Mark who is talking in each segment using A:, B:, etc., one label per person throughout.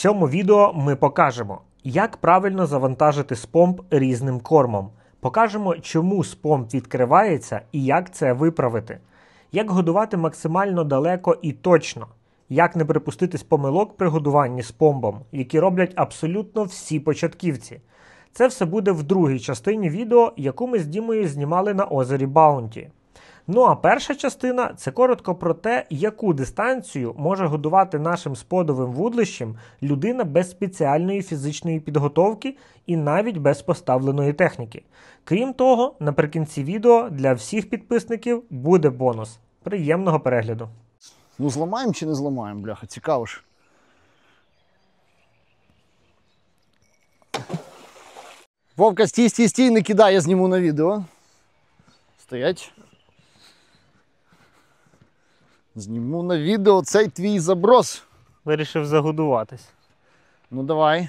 A: цьому відео ми покажемо, як правильно завантажити спомб різним кормом. Покажемо, чому спомб відкривається і як це виправити. Як годувати максимально далеко і точно. Як не припуститись помилок при годуванні спомбом, які роблять абсолютно всі початківці. Це все буде в другій частині відео, яку ми з Дімою знімали на озері Баунті. Ну а перша частина – це коротко про те, яку дистанцію може годувати нашим сподовим вудлищем людина без спеціальної фізичної підготовки і навіть без поставленої техніки. Крім того, наприкінці відео для всіх підписників буде бонус. Приємного перегляду!
B: Ну зламаємо чи не зламаємо, бляха, цікаво ж. Вовка, стій, не кидай, я зніму на відео. Стоять. Зніму на відео цей твій заброс.
A: Вирішив загодуватись.
B: Ну давай.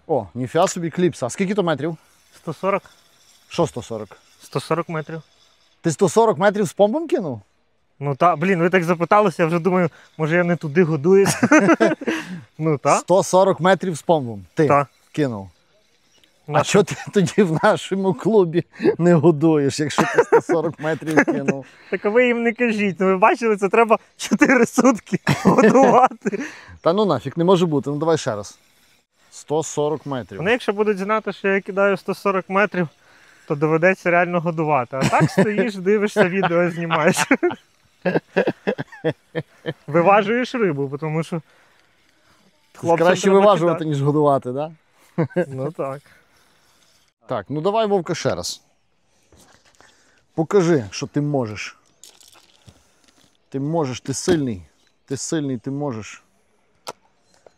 B: О, ніфіга собі кліпса. А скільки то метрів?
A: 140.
B: Що 140?
A: 140 метрів.
B: Ти 140 метрів з помпом кинув?
A: Ну та, блін, ви так запиталися, я вже думаю, може я не туди годуюсь. Ну та.
B: 140 метрів з помпом ти
A: Та.
B: кинув. А чого ти тоді в нашому клубі не годуєш, якщо ти 140 метрів кинув?
A: Так а ви їм не кажіть, ну ви бачили, це треба 4 сутки годувати.
B: Та ну нафіг, не може бути, ну давай ще раз. 140 метрів.
A: Вони якщо будуть знати, що я кидаю 140 метрів, то доведеться реально годувати. А так стоїш, дивишся відео, знімаєш. Виважуєш рибу, тому що хлопцям
B: краще
A: треба
B: виважувати,
A: кидати.
B: ніж годувати, так? Да?
A: Ну так.
B: Так, ну давай, Вовка, ще раз. Покажи, що ти можеш. Ти можеш, ти сильний. Ти сильний, ти можеш.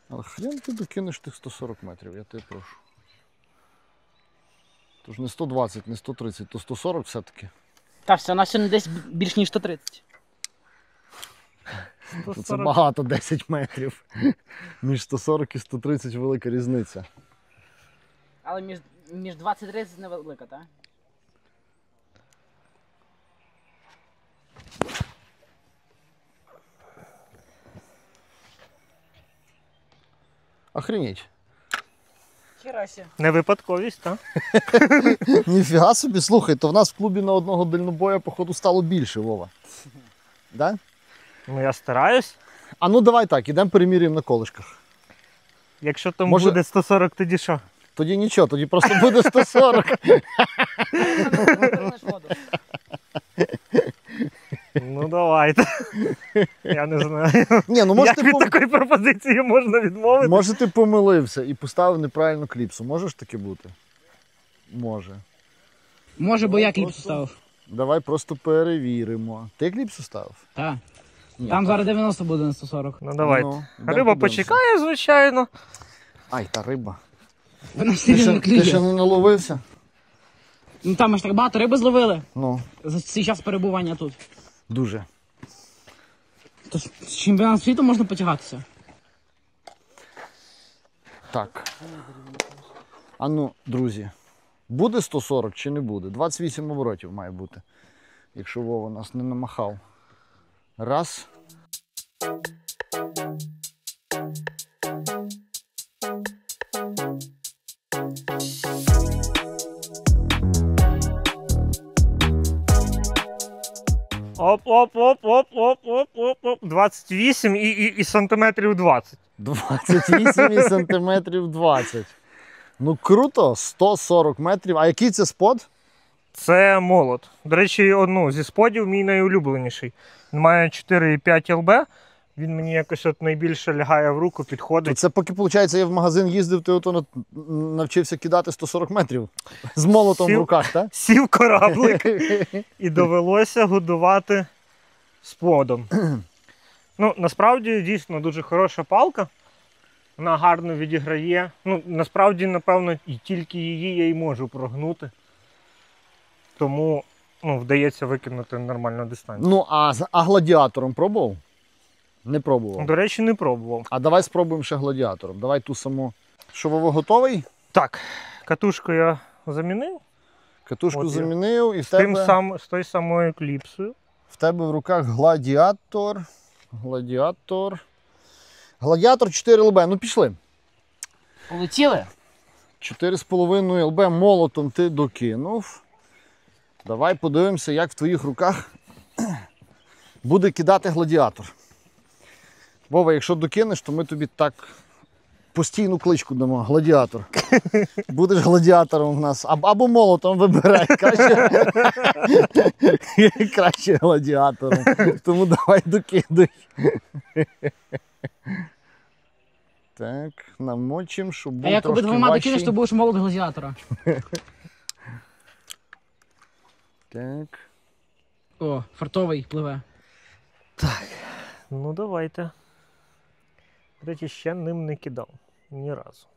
B: Але хрен ти докинеш тих 140 метрів, я тебе прошу. Тож не 120, не 130, то 140 все-таки.
C: Та все, у нас сьогодні десь більш ніж 130.
B: Це багато 10 метрів. Між 140 і 130 велика різниця.
C: Але між 20 і 30 невелика, так?
B: Охренеть.
C: Херася.
A: Не випадковість, так?
B: Ніфіга собі, слухай, то в нас в клубі на одного дальнобоя, походу, стало більше, Вова. Да?
A: Ну я стараюсь.
B: А ну давай так, ідемо переміряємо на колишках.
A: Якщо там
B: Може-
A: буде 140, тоді що?
B: Тоді нічого, тоді просто буде 140.
A: Ну давайте. Я не знаю.
B: Ні, ну може
A: Як від такої пропозиції можна відмовити?
B: може ти помилився і поставив неправильну кліпсу. Може ж таке бути? Може.
C: Може, бо я кліп ставив.
B: Давай просто перевіримо. Ти кліпсу ставив?
C: Так.
B: Ні,
C: Там зараз 90 буде на 140.
A: Ну давайте.
B: Ну, йдемо
A: Риба
B: подивимося.
A: почекає, звичайно.
B: Ай, та риба.
C: Вона
B: Ти
C: все
B: ще,
C: не
B: ти ще
C: клює.
B: не наловився?
C: Ну там ми ж так багато риби зловили
B: Ну,
C: за цей час перебування тут.
B: дуже.
C: Тож з чемпіоном світу можна потягатися.
B: Так. А ну, друзі, буде 140 чи не буде? 28 оборотів має бути, якщо Вова нас не намахав. Раз.
A: Оп. 28 і сантиметрів 20.
B: 28 і сантиметрів 20. Ну круто, 140 метрів. А який це спот?
A: Це молот. До речі, зі сподів мій найулюбленіший. Він має 4,5 ЛБ. Він мені якось от найбільше лягає в руку, підходить.
B: Це поки, виходить, я в магазин їздив, ти ото навчився кидати 140 метрів з молотом в руках, так?
A: Сів кораблик і довелося годувати сподом. Ну, насправді, дійсно, дуже хороша палка. Вона гарно відіграє. Ну, насправді, напевно, і тільки її я й можу прогнути. Тому вдається викинути нормальну дистанцію.
B: Ну, а гладіатором пробував? Не пробував.
A: До речі, не пробував.
B: А давай спробуємо ще гладіатором. Давай ту саму. Що, Вова, готовий?
A: Так, катушку я замінив.
B: Катушку
A: От я.
B: замінив і
A: З тою самою кліпсою.
B: в тебе в руках гладіатор. Гладіатор 4 ЛБ. Ну пішли.
C: Полетіли?
B: 4,5 ЛБ молотом ти докинув. Давай подивимося, як в твоїх руках буде кидати гладіатор. Вова, якщо докинеш, то ми тобі так постійну кличку дамо. Гладіатор. Будеш гладіатором в нас. Або молотом вибирай. Краще гладіатором. Тому давай докидуй. Так, намочимо, щоб був
C: А як
B: трошки
C: обидвома
B: важчий.
C: докинеш, то будеш молот гладіатора.
B: Так.
C: О, фартовий пливе.
A: Ну, давайте. До речі, ще ним не кидав. Ні разу.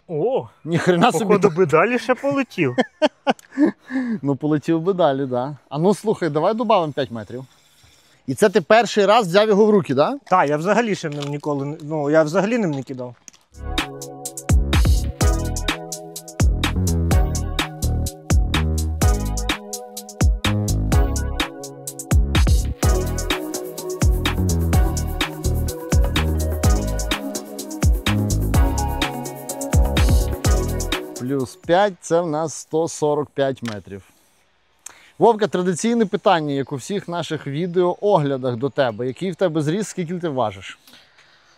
A: О,
B: Ніхрена собі.
A: походу би далі ще полетів.
B: Ну, полетів би далі, да. А ну слухай, давай додамо 5 метрів. І це ти перший раз взяв його в руки, так? Да?
A: Так, я взагалі ще ним ніколи, я взагалі ним не кидав.
B: Плюс 5 це в нас 145 метрів. Вовка, традиційне питання, як у всіх наших відеооглядах до тебе. Який в тебе зріст, скільки ти важиш?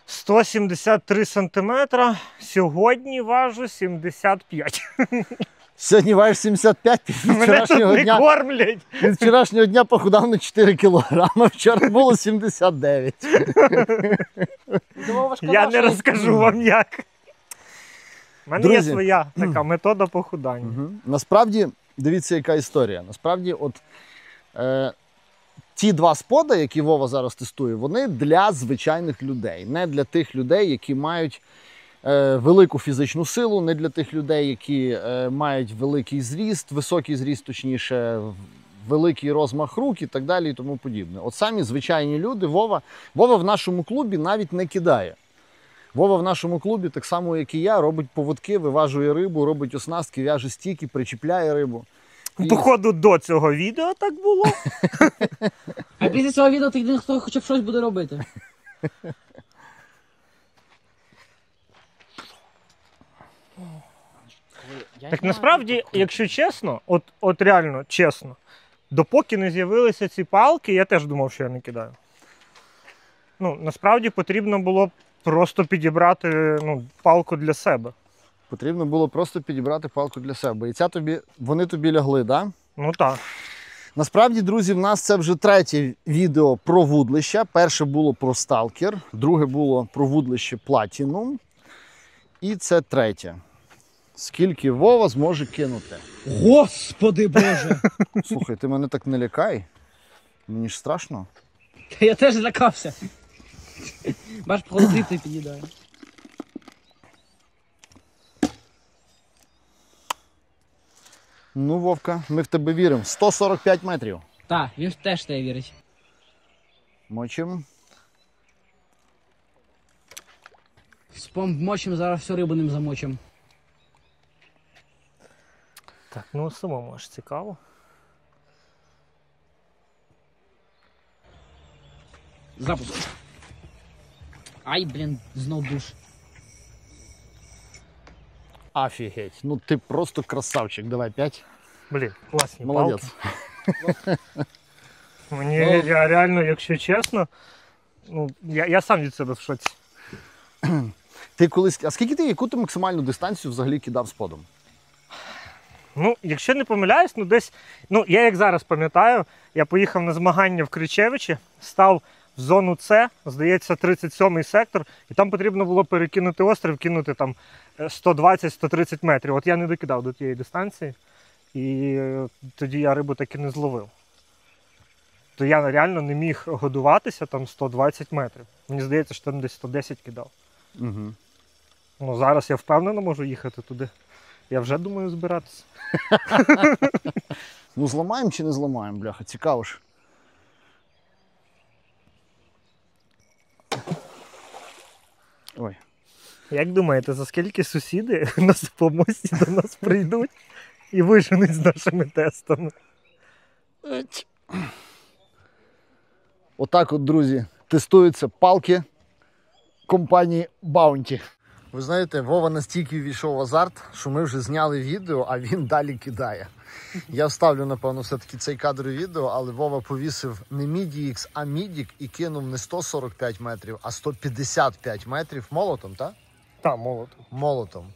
A: 173 сантиметра. Сьогодні важу 75.
B: Сьогодні важиш 75,
A: Мене тут не кормлять.
B: від вчорашнього дня похудав на 4 кілограми, вчора було 79.
A: Я не розкажу вам як. У мене
B: Друзі.
A: є своя така метода похудання.
B: Угу. Насправді, дивіться, яка історія. Насправді, ті два спода, які Вова зараз тестує, вони для звичайних людей. Не для тих людей, які мають велику фізичну силу, не для тих людей, які мають великий зріст, високий зріст, точніше, великий розмах рук і так далі і тому подібне. От самі звичайні люди, Вова в нашому клубі навіть не кидає. Вова в нашому клубі, так само, як і я, робить поводки, виважує рибу, робить оснастки, в'яже стійки, причіпляє рибу. І...
A: Походу, до цього відео так було.
C: А після цього відео ти єдиний, хто хоча б щось буде робити.
A: Так насправді, якщо чесно, от реально чесно, допоки не з'явилися ці палки, я теж думав, що я не кидаю. Ну, насправді потрібно було просто підібрати палку для себе.
B: Потрібно було просто підібрати палку для себе. І вони тобі лягли, так? Да?
A: Ну так.
B: Насправді, друзі, в нас це вже третє відео про вудлища. Перше було про сталкер, друге було про вудлище Platinum. І це третє. Скільки Вова зможе кинути?
C: Господи Боже!
B: Слухай, ти мене так не лякай. Мені ж страшно.
C: Та я теж злякався. Бач, походу звідти під'їдає.
B: Ну, Вовка, ми в тебе віримо. 145 метрів.
C: Так, він теж в тебе вірить.
B: Мочим.
C: Мочим, зараз всю рибу ним замочим.
A: Так, ну самому аж цікаво.
C: Запуск. Ай, блін, знов душ.
B: Офігеть. Ну ти просто красавчик. Давай 5.
A: Блін, класні
B: Молодець.
A: палки. Мені я реально, якщо чесно, я сам від себе в шоці.
B: Ти колись. А яку ти максимальну дистанцію взагалі кидав сподом?
A: Ну, якщо не помиляюсь, десь, я як зараз пам'ятаю, я поїхав на змагання в Кричевичі, став в зону С, здається, 37-й сектор, і там потрібно було перекинути острів, кинути там 120-130 метрів. От я не докидав до тієї дистанції, і тоді я рибу таки не зловив. То я реально не міг годуватися там 120 метрів. Мені здається, що там десь 110 кидав.
B: Угу.
A: Ну, зараз я впевнено можу їхати туди. Я вже думаю збиратися.
B: Ну зламаємо чи не зламаємо, бляха, цікаво ж. Ой.
A: Як думаєте, за скільки сусіди на Сипомості до нас прийдуть і виженуть з нашими тестами?
B: Отак от, друзі, тестуються палки компанії Bounty. Ви знаєте, Вова настільки ввійшов в азарт, що ми вже зняли відео, а він далі кидає. Я вставлю, напевно, все-таки цей кадр відео, але Вова повісив не MIDI-X, а MIDIC і кинув не 145 метрів, а 155 метрів молотом, так?
A: Так, молотом.
B: Молотом.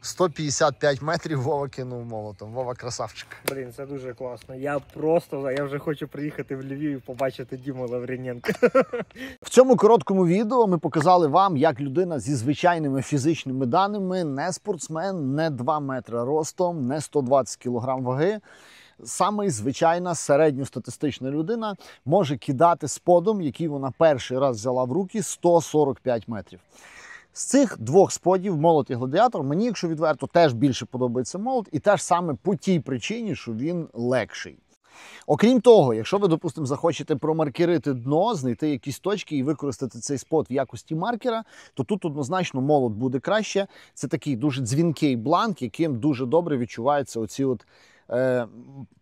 B: 155 метрів Вова кинув молотом. Вова красавчик.
A: Блін, це дуже класно. Я вже хочу приїхати в Львів і побачити Діму Лавріненка.
B: В цьому короткому відео ми показали вам, як людина зі звичайними фізичними даними, не спортсмен, не 2 метри ростом, не 120 кг ваги, саме звичайна середньостатистична людина може кидати сподом, який вона перший раз взяла в руки, 145 метрів. З цих двох сподів, молот і гладіатор, мені, якщо відверто, теж більше подобається молот, і теж саме по тій причині, що він легший. Окрім того, якщо ви, допустимо, захочете промаркерити дно, знайти якісь точки і використати цей спод в якості маркера, то тут однозначно молот буде краще. Це такий дуже дзвінкий бланк, яким дуже добре відчуваються оці от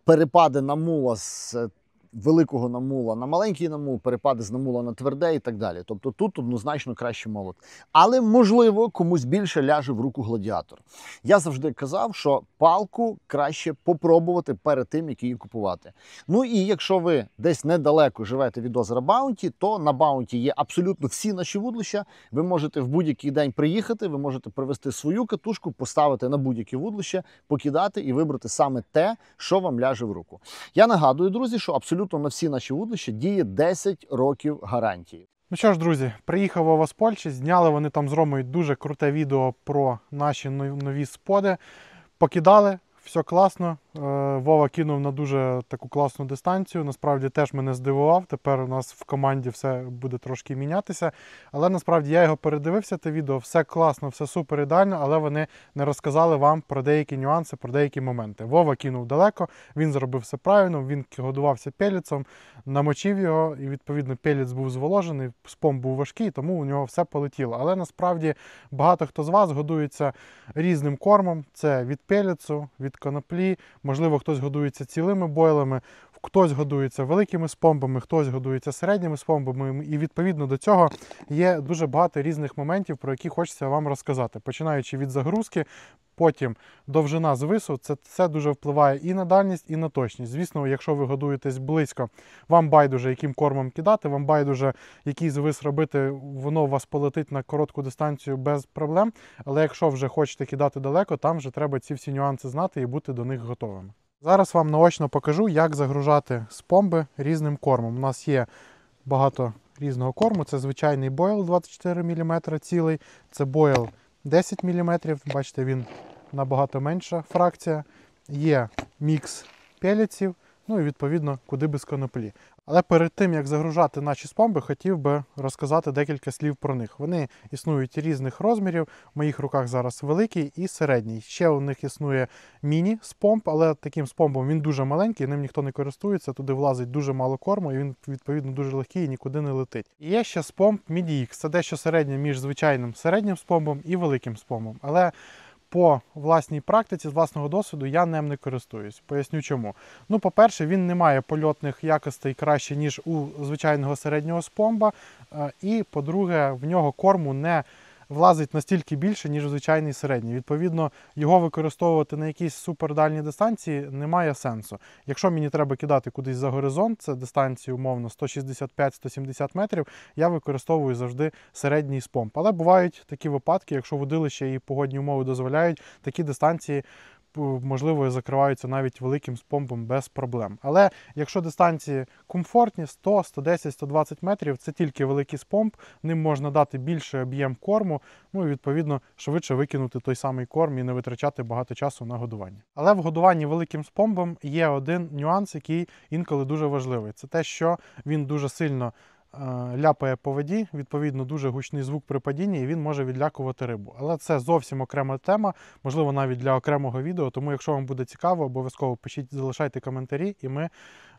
B: перепади намула з великого намула на маленький намул, перепади з намула на тверде і так далі. Тобто тут однозначно краще молот. Але, можливо, комусь більше ляже в руку гладіатор. Я завжди казав, що палку краще попробувати перед тим, як її купувати. Ну і якщо ви десь недалеко живете від озера Баунті, то на Баунті є абсолютно всі наші вудлища. Ви можете в будь-який день приїхати, ви можете привезти свою катушку, поставити на будь-яке вудлище, покидати і вибрати саме те, що вам ляже в руку. Я нагадую, друзі, що абсолютно на всі наші вудлища діє 10 років гарантії.
D: Ну що ж, друзі, приїхав Вова з Польщі, зняли вони там з Ромою дуже круте відео про наші нові споди, покидали, все класно, Вова кинув на дуже таку класну дистанцію, насправді теж мене здивував, тепер у нас в команді все буде трошки мінятися, але насправді я його передивився, те відео, все класно, все супер ідеально, але вони не розказали вам про деякі нюанси, про деякі моменти. Вова кинув далеко, він зробив все правильно, він годувався пелецом, намочив його і відповідно пелець був зволожений, спомб був важкий, тому у нього все полетіло. Але насправді багато хто з вас годується різним кормом, це від пелецу, від коноплі, можливо, хтось годується цілими бойлами, хтось годується великими спомбами, хтось годується середніми спомбами, і відповідно до цього є дуже багато різних моментів, про які хочеться вам розказати. Починаючи від загрузки, потім довжина звису, це все дуже впливає і на дальність, і на точність. Звісно, якщо ви годуєтесь близько, вам байдуже, яким кормом кидати, вам байдуже, який звис робити, воно у вас полетить на коротку дистанцію без проблем. Але якщо вже хочете кидати далеко, там вже треба ці всі нюанси знати і бути до них готовими. Зараз вам наочно покажу, як загружати спомби різним кормом. У нас є багато різного корму. Це звичайний бойл 24 мм цілий, це бойл 10 мм, бачите, він набагато менша фракція. Є мікс пелеців, ну і відповідно, куди без коноплі. Але перед тим, як загружати наші спомби, хотів би розказати декілька слів про них. Вони існують різних розмірів, в моїх руках зараз великий і середній. Ще у них існує міні-спомб, але таким спомбом він дуже маленький, ним ніхто не користується, туди влазить дуже мало корму і він відповідно дуже легкий і нікуди не летить. І є ще спомб MIDI-X, це дещо середнє між звичайним середнім спомбом і великим спомбом. Але по власній практиці, з власного досвіду, я ним не користуюсь. Поясню чому. Ну, по-перше, він не має польотних якостей краще, ніж у звичайного середнього спомба. І, по-друге, в нього корму не влазить настільки більше, ніж звичайний середній. Відповідно, його використовувати на якійсь супердальній дистанції немає сенсу. Якщо мені треба кидати кудись за горизонт, це дистанції умовно 165-170 метрів, я використовую завжди середній спомб. Але бувають такі випадки, якщо водилище і погодні умови дозволяють, такі дистанції можливо, закриваються навіть великим спомбом без проблем. Але якщо дистанції комфортні, 100, 110, 120 метрів, це тільки великий спомб, ним можна дати більший об'єм корму, ну і відповідно швидше викинути той самий корм і не витрачати багато часу на годування. Але в годуванні великим спомбом є один нюанс, який інколи дуже важливий. Це те, що він дуже сильно ляпає по воді, відповідно дуже гучний звук при падінні і він може відлякувати рибу. Але це зовсім окрема тема, можливо навіть для окремого відео, тому якщо вам буде цікаво, обов'язково пишіть, залишайте коментарі і ми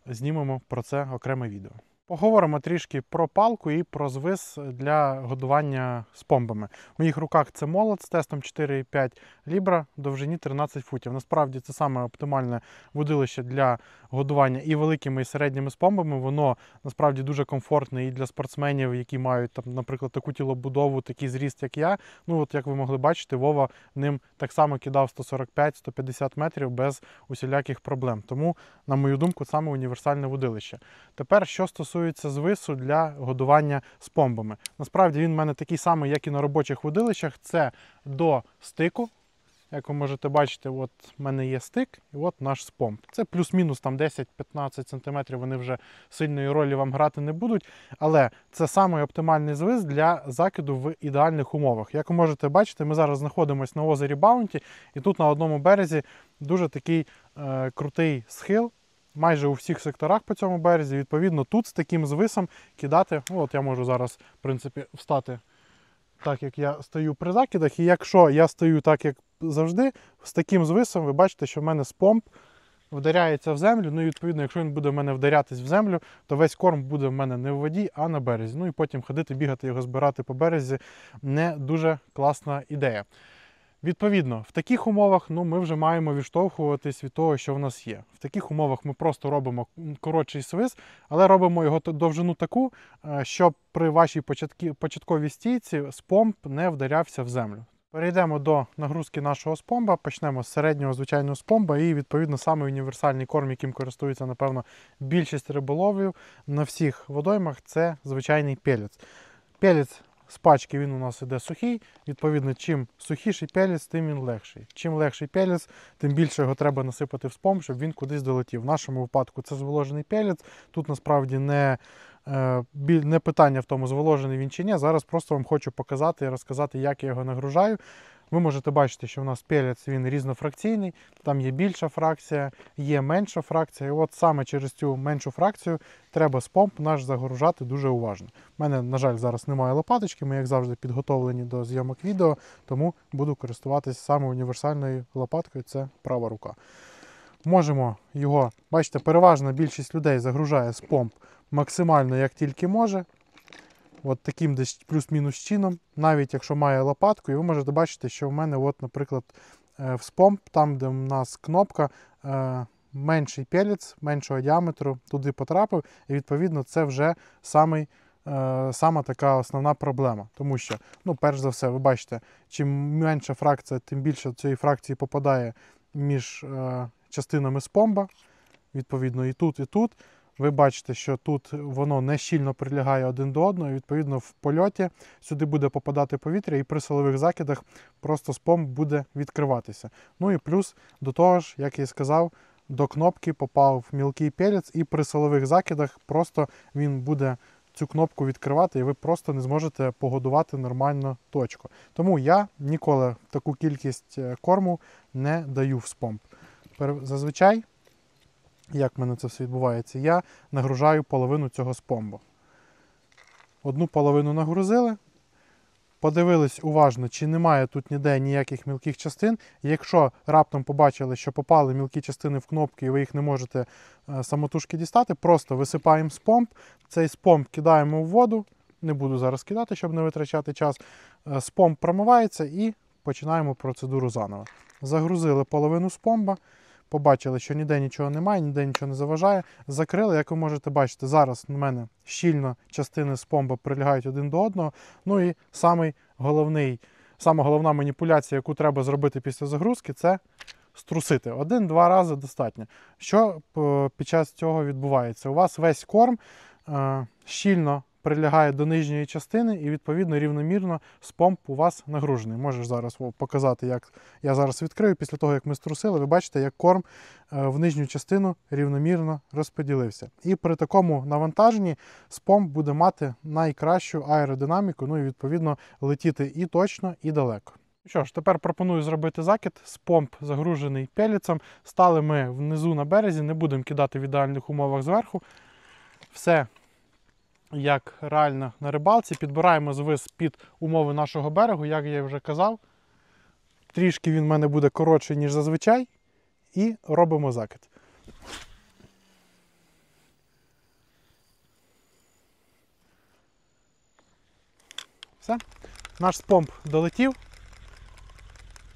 D: знімемо про це окреме відео. Поговоримо трішки про палку і про звис для годування спомбами. В моїх руках це молот з тестом 4,5 лібра, довжині 13 футів. Насправді це саме оптимальне вудилище для годування і великими, і середніми спомбами. Воно насправді дуже комфортне і для спортсменів, які мають, там, наприклад, таку тілобудову, такий зріст, як я. Ну, от як ви могли бачити, Вова ним так само кидав 145-150 метрів без усіляких проблем. Тому, на мою думку, саме універсальне вудилище. Тепер, що стосується звису для годування спомбами. Насправді він в мене такий самий, як і на робочих вудилищах. Це до стику. Як ви можете бачити, от в мене є стик і от наш спомб. Це плюс-мінус там 10-15 см, вони вже сильної ролі вам грати не будуть. Але це самий оптимальний звис для закиду в ідеальних умовах. Як ви можете бачити, ми зараз знаходимося на озері Баунті, і тут на одному березі дуже такий крутий схил. Майже у всіх секторах по цьому березі. Відповідно, тут з таким звисом кидати, ну, от я можу зараз, в принципі, встати так, як я стою при закидах. І якщо я стою так, як завжди, з таким звисом, ви бачите, що в мене спомб вдаряється в землю. Ну і відповідно, якщо він буде в мене вдарятись в землю, то весь корм буде в мене не в воді, а на березі. Ну і потім ходити, бігати, його збирати по березі не дуже класна ідея. Відповідно, в таких умовах ми вже маємо відштовхуватись від того, що в нас є. В таких умовах ми просто робимо коротший свис, але робимо його довжину таку, щоб при вашій початковій стійці спомб не вдарявся в землю. Перейдемо до нагрузки нашого спомба, почнемо з середнього звичайного спомба і, відповідно, саме універсальний корм, яким користується, напевно, більшість риболовів на всіх водоймах, це звичайний пелець. Пелець з пачки він у нас іде сухий, відповідно, чим сухіший пелець, тим він легший. Чим легший пелець, тим більше його треба насипати в спомб, щоб він кудись долетів. В нашому випадку це зволожений пелець, тут насправді не питання в тому, зволожений він чи ні. Зараз просто вам хочу показати і розказати, як я його нагружаю. Ви можете бачити, що в нас пелець він різнофракційний, там є більша фракція, є менша фракція. І от саме через цю меншу фракцію треба спомб наш загружати дуже уважно. У мене, на жаль, зараз немає лопаточки, ми, як завжди, підготовлені до зйомок відео, тому буду користуватися саме універсальною лопаткою, це права рука. Можемо його, бачите, переважна більшість людей загружає спомб максимально, як тільки може. От таким десь плюс-мінус чином, навіть якщо має лопатку, і ви можете бачити, що в мене, от, наприклад, в спомб, там, де в нас кнопка, менший пелець, меншого діаметру, туди потрапив, і відповідно це вже сама така основна проблема. Тому що, перш за все, ви бачите, чим менша фракція, тим більше цієї фракції попадає між частинами спомба, відповідно і тут, і тут. Ви бачите, що тут воно не щільно прилягає один до одного, і відповідно в польоті сюди буде попадати повітря, і при силових закидах просто спомб буде відкриватися. Ну і плюс до того ж, як я і сказав, до кнопки попав мілкий пелець, і при силових закидах просто він буде цю кнопку відкривати, і ви просто не зможете погодувати нормально точку. Тому я ніколи таку кількість корму не даю в спомб. Зазвичай, як в мене це все відбувається, я нагружаю половину цього спомбу. Одну половину нагрузили, подивились уважно, чи немає тут ніде ніяких мілких частин. Якщо раптом побачили, що попали мілкі частини в кнопки і ви їх не можете самотужки дістати, просто висипаємо спомб, цей спомб кидаємо в воду, не буду зараз кидати, щоб не витрачати час, спомб промивається і починаємо процедуру заново. Загрузили половину спомба, побачили, що ніде нічого немає, ніде нічого не заважає. Закрили, як ви можете бачити, зараз у мене щільно частини спомба прилягають один до одного. Ну і сама головна маніпуляція, яку треба зробити після загрузки, це струсити. 1-2 рази достатньо. Що під час цього відбувається? У вас весь корм щільно прилягає до нижньої частини і, відповідно, рівномірно спомб у вас нагружений. Можеш зараз показати, як я зараз відкрию. Після того, як ми струсили, ви бачите, як корм в нижню частину рівномірно розподілився. І при такому навантаженні спомб буде мати найкращу аеродинаміку, ну і, відповідно, летіти і точно, і далеко. Що ж, тепер пропоную зробити закид. Спомб загружений пелецом. Стали ми внизу на березі, не будемо кидати в ідеальних умовах зверху. Все як реально на рибалці. Підбираємо звис під умови нашого берегу, як я вже казав. Трішки він в мене буде коротший, ніж зазвичай. І робимо закид. Все. Наш спомб долетів.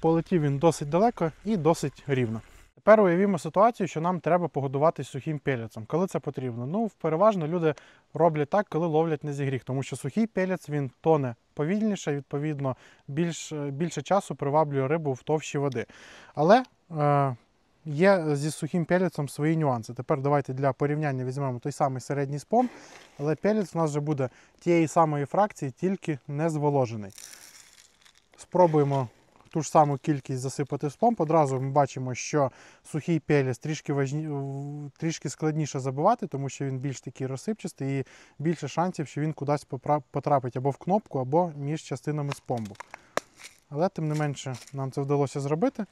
D: Полетів він досить далеко і досить рівно. Тепер уявімо ситуацію, що нам треба погодувати сухим пелецом. Коли це потрібно? Ну, переважно люди роблять так, коли ловлять не зі гріх, тому що сухий пелець, він тоне повільніше, відповідно, більше часу приваблює рибу в товщі води. Але є зі сухим пелецом свої нюанси. Тепер давайте для порівняння візьмемо той самий середній спомб, але пелець у нас вже буде тієї самої фракції, тільки не зволожений. Спробуємо ту ж саму кількість засипати в спомб. Одразу ми бачимо, що сухий пелець трішки складніше забивати, тому що він більш такий розсипчастий і більше шансів, що він кудись потрапить або в кнопку, або між частинами спомбу. Але тим не менше нам це вдалося зробити.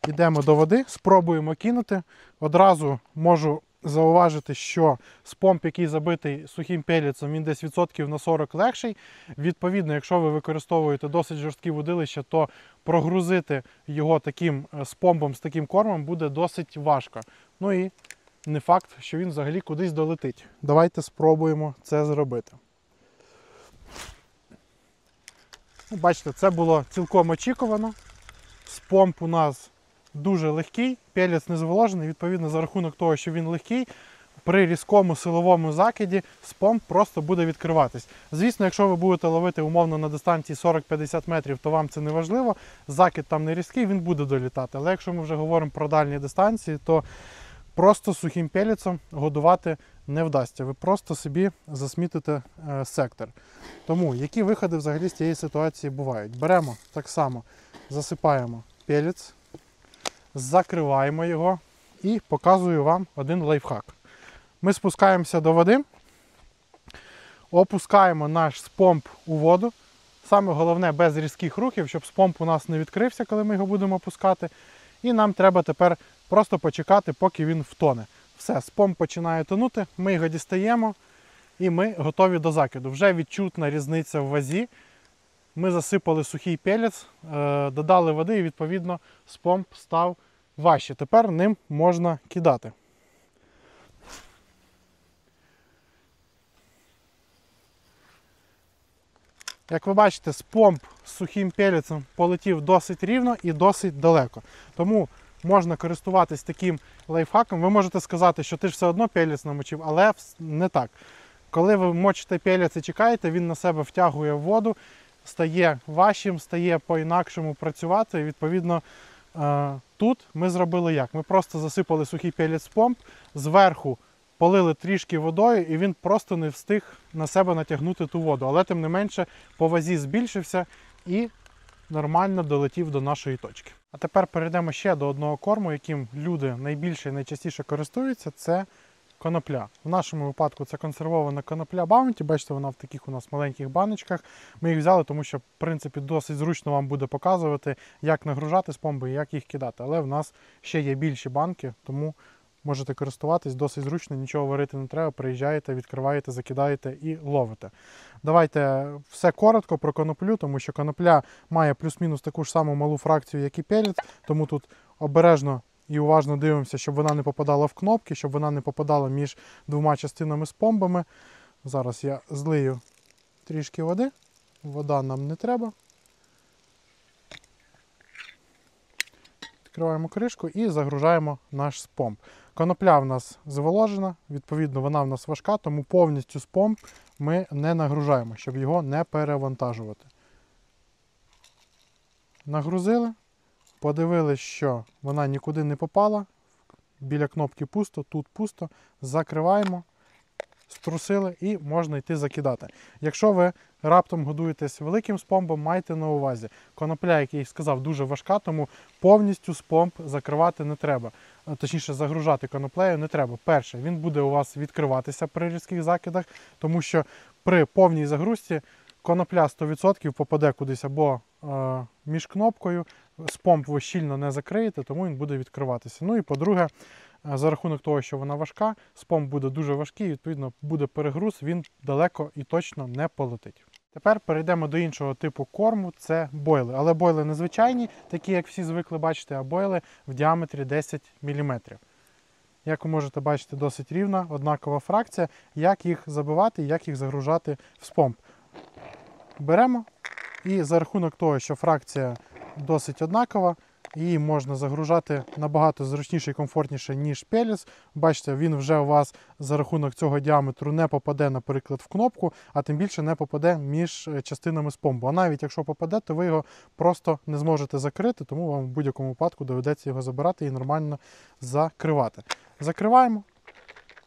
D: Йдемо до води, спробуємо кинути. Одразу можу зауважити, що спомб, який забитий сухим пелецом, він десь відсотків на 40 легший. Відповідно, якщо ви використовуєте досить жорсткі водилища, то прогрузити його таким спомбом з таким кормом буде досить важко. Ну і не факт, що він взагалі кудись долетить. Давайте спробуємо це зробити. Бачите, це було цілком очікувано. Спомб у нас дуже легкий, пелець не зволожений, відповідно, за рахунок того, що він легкий, при різкому силовому закиді спомб просто буде відкриватись. Звісно, якщо ви будете ловити умовно на дистанції 40-50 метрів, то вам це не важливо, закид там не різкий, він буде долітати. Але якщо ми вже говоримо про дальні дистанції, то просто сухим пелецом годувати не вдасться. Ви просто собі засмітите сектор. Тому, які виходи взагалі з цієї ситуації бувають? Беремо так само, засипаємо пелець, закриваємо його і показую вам один лайфхак. Ми спускаємося до води, опускаємо наш спомб у воду. Саме головне без різких рухів, щоб спомб у нас не відкрився, коли ми його будемо опускати. І нам треба тепер просто почекати, поки він втоне. Все, спомб починає тонути, ми його дістаємо і ми готові до закиду. Вже відчутна різниця в вазі. Ми засипали сухий пелець, додали води і відповідно спомб став важче. Тепер ним можна кидати. Як ви бачите, спомб з сухим пелецем полетів досить рівно і досить далеко. Тому можна користуватись таким лайфхаком. Ви можете сказати, що ти ж все одно пелець намочив, але не так. Коли ви мочите пелець і чекаєте, він на себе втягує воду, стає важчим, стає по-інакшому працювати. І відповідно, тут ми зробили як? Ми просто засипали сухий пелець спомб, зверху полили трішки водою, і він просто не встиг на себе натягнути ту воду. Але тим не менше по вазі збільшився і нормально долетів до нашої точки. А тепер перейдемо ще до одного корму, яким люди найбільше і найчастіше користуються, це конопля. В нашому випадку це консервована конопля Bounty. Бачите, вона в таких у нас маленьких баночках. Ми їх взяли, тому що, в принципі, досить зручно вам буде показувати, як нагружати спомби і як їх кидати. Але в нас ще є більші банки, тому можете користуватись, досить зручно, нічого варити не треба. Приїжджаєте, відкриваєте, закидаєте і ловите. Давайте все коротко про коноплю, тому що конопля має плюс-мінус таку ж саму малу фракцію, як і пелець, тому тут обережно і уважно дивимося, щоб вона не попадала в кнопки, щоб вона не попадала між двома частинами спомбами. Зараз я злию трішки води, вода нам не треба. Відкриваємо кришку і загружаємо наш спомб. Конопля в нас зволожена, відповідно вона в нас важка, тому повністю спомб ми не нагружаємо, щоб його не перевантажувати. Нагрузили, подивилися, що вона нікуди не попала, біля кнопки пусто, тут пусто, закриваємо, струсили і можна йти закидати. Якщо ви раптом годуєтесь великим спомбом, майте на увазі. Конопля, як я і сказав, дуже важка, тому повністю спомб закривати не треба. Точніше, загружати коноплею не треба. Перше, він буде у вас відкриватися при різких закидах, тому що при повній загрузці конопля 100% попаде кудись або між кнопкою, спомб ви щільно не закриєте, тому він буде відкриватися. Ну і по-друге, за рахунок того, що вона важка, спомб буде дуже важкий, відповідно буде перегруз, він далеко і точно не полетить. Тепер перейдемо до іншого типу корму, це бойли. Але бойли не звичайні, такі як всі звикли бачити, а бойли в діаметрі 10 мм. Як ви можете бачити, досить рівна, однакова фракція, як їх забивати, як їх загружати в спомб. беремо і за рахунок того, що фракція досить однакова, її можна загружати набагато зручніше і комфортніше, ніж пелець. Бачите, він вже у вас за рахунок цього діаметру не попаде, наприклад, в кнопку, а тим більше не попаде між частинами спомбу. А навіть якщо попаде, то ви його просто не зможете закрити, тому вам в будь-якому випадку доведеться його забирати і нормально закривати. Закриваємо.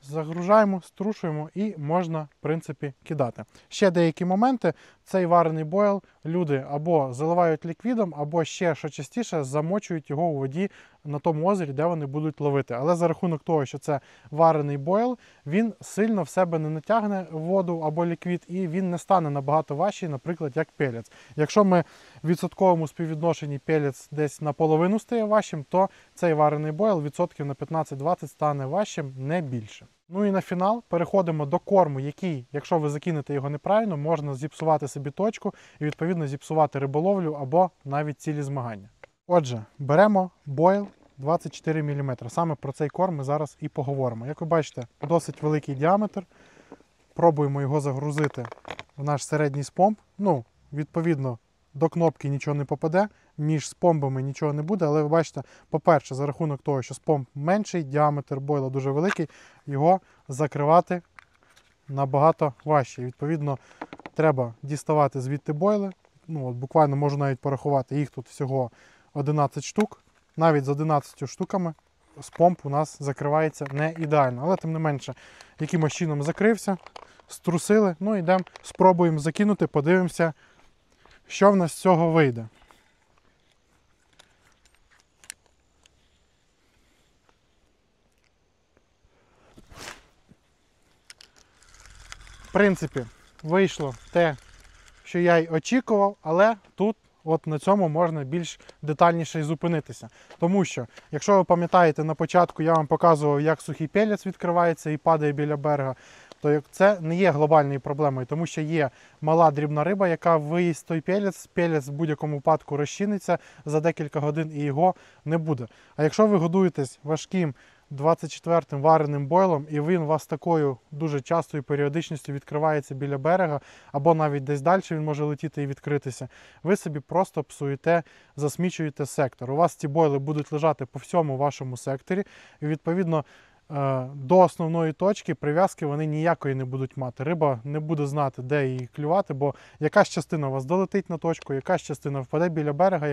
D: Загружаємо, струшуємо і можна, в принципі, кидати. Ще деякі моменти. Цей варений бойл люди або заливають ліквідом, або ще, що частіше, замочують його у воді на тому озері, де вони будуть ловити. Але за рахунок того, що це варений бойл, він сильно в себе не натягне воду або ліквід, і він не стане набагато важчий, наприклад, як пелець. Якщо ми в відсотковому співвідношенні пелець десь наполовину стає важчим, то цей варений бойл відсотків на 15-20 стане важчим, не більше. Ну і на фінал переходимо до корму, який, якщо ви закинете його неправильно, можна зіпсувати собі точку і відповідно зіпсувати риболовлю або навіть цілі змагання. Отже, беремо бойл 24 мм. Саме про цей корм ми зараз і поговоримо. Як ви бачите, досить великий діаметр. Пробуємо його загрузити в наш середній спомб. Ну, відповідно, до кнопки нічого не попаде, між спомбами нічого не буде, але ви бачите, по-перше, за рахунок того, що спомб менший, діаметр бойла дуже великий, його закривати набагато важче. Відповідно, треба діставати звідти бойли. Ну, от буквально можу навіть порахувати, їх тут всього 11 штук. Навіть з 11 штуками спомб у нас закривається не ідеально. Але тим не менше, якимось чином закрився, струсили, ну йдемо, спробуємо закинути, подивимося, що в нас з цього вийде. В принципі, вийшло те, що я й очікував, але тут от на цьому можна більш детальніше і зупинитися. Тому що, якщо ви пам'ятаєте, на початку я вам показував, як сухий пелець відкривається і падає біля берега, то це не є глобальною проблемою, тому що є мала дрібна риба, яка виїсть той пелець в будь-якому випадку розчиниться за декілька годин і його не буде. А якщо ви годуєтесь важким 24-м вареним бойлом, і він у вас такою дуже частою періодичністю відкривається біля берега, або навіть десь далі він може летіти і відкритися, ви собі просто псуєте, засмічуєте сектор. У вас ці бойли будуть лежати по всьому вашому секторі, і відповідно до основної точки прив'язки вони ніякої не будуть мати. Риба не буде знати, де її клювати, бо якась частина у вас долетить на точку, якась частина впаде біля берега,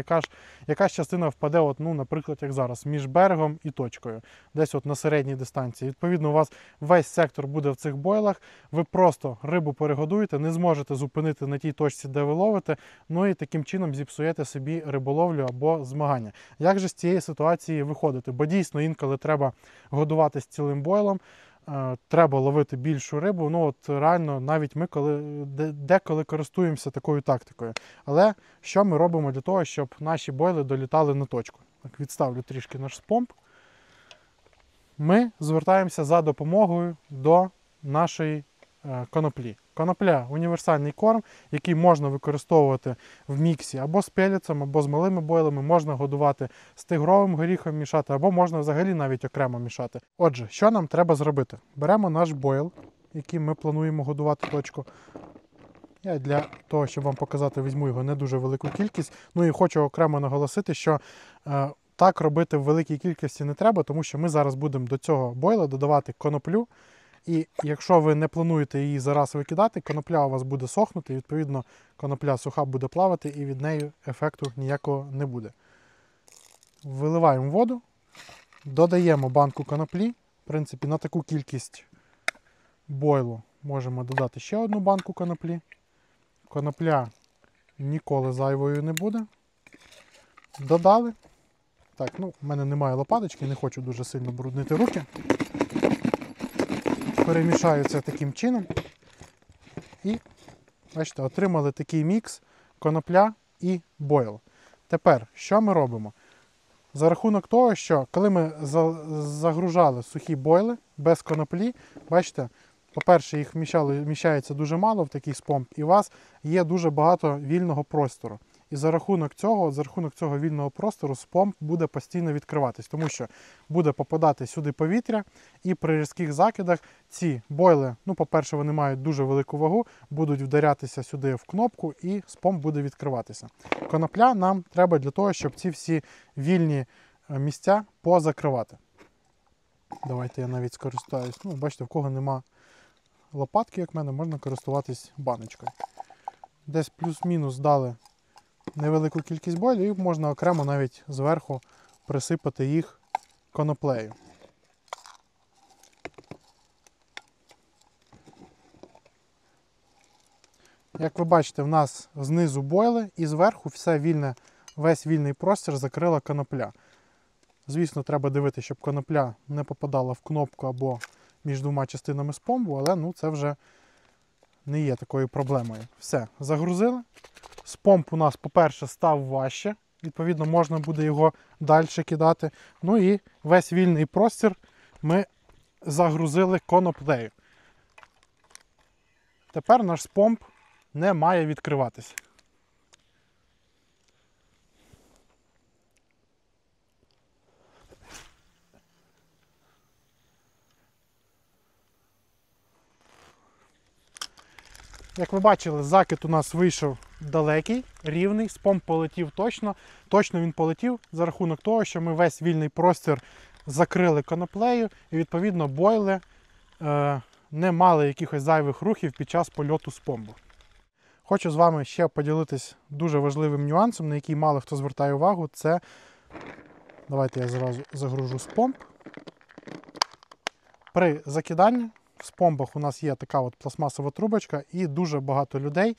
D: якась частина впаде, от, ну, наприклад, як зараз, між берегом і точкою, десь от на середній дистанції. Відповідно, у вас весь сектор буде в цих бойлах, ви просто рибу перегодуєте, не зможете зупинити на тій точці, де ви ловите, ну і таким чином зіпсуєте собі риболовлю або змагання. Як же з цієї ситуації виходити? Бо дійсно інколи треба годувати цілим бойлом, треба ловити більшу рибу. Ну от реально навіть ми деколи користуємося такою тактикою. Але що ми робимо для того, щоб наші бойли долітали на точку? Так, відставлю трішки наш спомб. Ми звертаємося за допомогою до нашої коноплі. Конопля – універсальний корм, який можна використовувати в міксі або з пелецом, або з малими бойлами, можна годувати з тигровим горіхом мішати, або можна взагалі навіть окремо мішати. Отже, що нам треба зробити? Беремо наш бойл, яким ми плануємо годувати точку. Я для того, щоб вам показати, візьму його не дуже велику кількість. Ну і хочу окремо наголосити, що так робити в великій кількості не треба, тому що ми зараз будемо до цього бойла додавати коноплю. І якщо ви не плануєте її зараз викидати, конопля у вас буде сохнути, і відповідно конопля суха буде плавати і від неї ефекту ніякого не буде. Виливаємо воду, додаємо банку коноплі. В принципі, на таку кількість бойлу можемо додати ще одну банку коноплі. Конопля ніколи зайвою не буде. Додали. Так, ну, в мене немає лопаточки, не хочу дуже сильно бруднити руки. Перемішаю це таким чином. І, бачите, отримали такий мікс конопля і бойл. Тепер, що ми робимо? За рахунок того, що коли ми загружали сухі бойли без коноплі, бачите, по-перше, їх вміщається дуже мало в такий спомб, і у вас є дуже багато вільного простору. І за рахунок цього вільного простору спомп буде постійно відкриватись, тому що буде попадати сюди повітря, і при різких закидах ці бойли, ну, по-перше, вони мають дуже велику вагу, будуть вдарятися сюди в кнопку і спомп буде відкриватися. Конопля нам треба для того, щоб ці всі вільні місця позакривати. Давайте я навіть скористаюсь. Ну, бачите, в кого нема лопатки, як в мене, можна користуватись баночкою. Десь плюс-мінус дали невелику кількість бойлів і можна окремо навіть зверху присипати їх коноплею. Як ви бачите, в нас знизу бойли і зверху весь вільний простір закрила конопля. Звісно, треба дивитися, щоб конопля не попадала в кнопку або між двома частинами спомбу, але ну, це вже не є такою проблемою. Все, загрузили. Спомб у нас, по-перше, став важче, відповідно, можна буде його далі кидати. Ну і весь вільний простір ми загрузили коноплею. Тепер наш спомб не має відкриватися. Як ви бачили, закид у нас вийшов далекий, рівний, спомб полетів точно. Точно він полетів за рахунок того, що ми весь вільний простір закрили коноплею і, відповідно, бойли не мали якихось зайвих рухів під час польоту спомбу. Хочу з вами ще поділитись дуже важливим нюансом, на який мало хто звертає увагу. Це, давайте я зразу загружу спомб. При закиданні в спомбах у нас є така от пластмасова трубочка, і дуже багато людей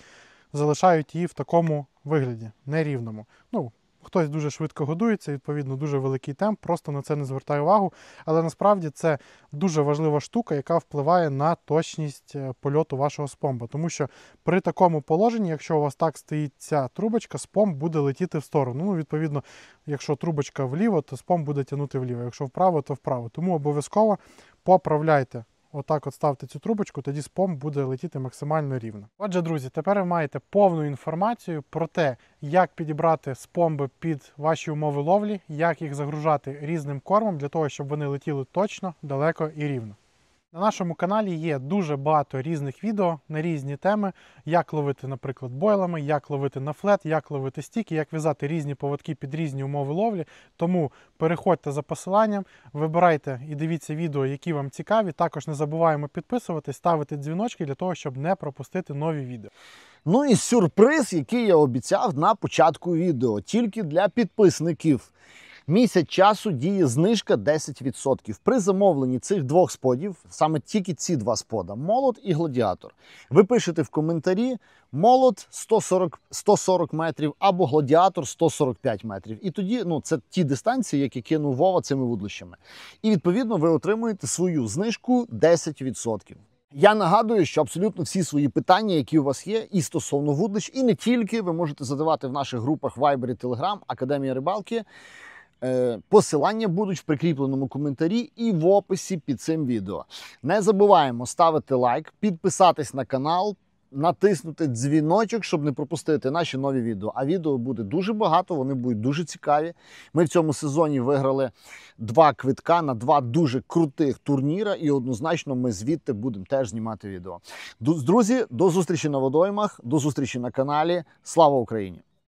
D: залишають її в такому вигляді, нерівному. Ну, хтось дуже швидко годується, відповідно, дуже великий темп, просто на це не звертає увагу. Але насправді це дуже важлива штука, яка впливає на точність польоту вашого спомба. Тому що при такому положенні, якщо у вас так стоїть ця трубочка, спомб буде летіти в сторону. Ну, відповідно, якщо трубочка вліво, то спомб буде тягнути вліво. Якщо вправо, то вправо. Тому обов'язково поправляйте. Отак от ставте цю трубочку, тоді спомб буде летіти максимально рівно. Отже, друзі, тепер ви маєте повну інформацію про те, як підібрати спомби під ваші умови ловлі, як їх загружати різним кормом, для того, щоб вони летіли точно, далеко і рівно. На нашому каналі є дуже багато різних відео на різні теми, як ловити, наприклад, бойлами, як ловити на флет, як ловити стіки, як в'язати різні поводки під різні умови ловлі. Тому переходьте за посиланням, вибирайте і дивіться відео, які вам цікаві. Також не забуваємо підписуватись, ставити дзвіночки для того, щоб не пропустити нові відео.
B: Ну і сюрприз, який я обіцяв на початку відео, тільки для підписників. Місяць часу діє знижка 10%. При замовленні цих двох сподів, саме тільки ці два спода, молот і гладіатор. Ви пишете в коментарі молот 140 метрів або гладіатор 145 метрів. І тоді, ну, це ті дистанції, які кинув Вова цими вудлищами. І відповідно ви отримуєте свою знижку 10%. Я нагадую, що абсолютно всі свої питання, які у вас є, і стосовно вудлищ, і не тільки, ви можете задавати в наших групах Viber і Telegram, Академія рибалки. Посилання будуть в прикріпленому коментарі і в описі під цим відео. Не забуваємо ставити лайк, підписатись на канал, натиснути дзвіночок, щоб не пропустити наші нові відео. А відео буде дуже багато, вони будуть дуже цікаві. Ми в цьому сезоні виграли 2 квитка на 2 дуже крутих турніра, і однозначно ми звідти будемо теж знімати відео. Друзі, до зустрічі на водоймах, до зустрічі на каналі. Слава Україні!